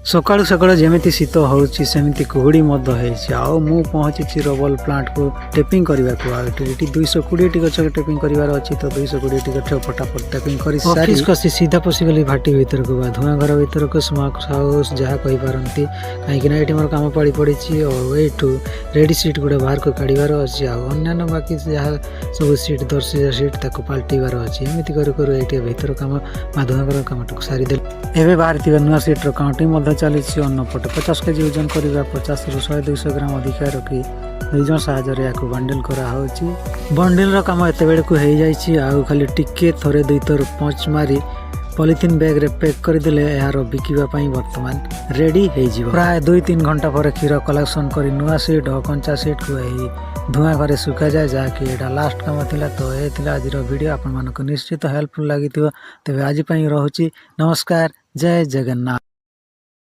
सकाळु सकाळु जेमिति शीत होउछि सेमिति कुहुड़ी मध्य होइछि आ मु पहुँची रबल प्लांट को टेपिंग करबा को आठी 220 टी गछ टेपिंग करबार अछि तो 220 टी गछ फटाफट टेपिंग करि सारी ऑफिस कसी सीधा पसी गली भाटी भीतर को बा धुआं घर भीतर को स्मोक हाउस जहा कहि पारंती काहे कि ना एठी मोर काम पड़ी पड़िछि और एठू रेडी सीट गुडा बाहर को काढिबार अछि आ अन्य बाकी जहा सब सीट दर्शी सीट ताको पलटिबार अछि एमिति करू एठी भीतर काम धुआं घर काम टक सारी दे एबे बाहर नुआ सीट रो काउंटिंग चली अन्नपटे 50 केजी ओजन करवा 50 रु 100-200 ग्राम अधिक रखी दुईजन साहय या बंडल कराऊँगी बंडल काम एत बेड़ को हो जाए खाली टिके थरे दुई थर पंच मारी पॉलिथीन बैग रे पैक करदेले यार बिकिवाई वर्तमान रेडी हो प्राय 2-3 घंटा पर क्षीर कलेक्शन कर नुआ सीट और कंचा सीट को धुआं घरे सुखा जाए जहाँकि यहाँ लास्ट काम थिला तो ये आज वीडियो आपण मानक निश्चित हेल्पफुल लगी तेज आज रोचे नमस्कार जय जगन्नाथ।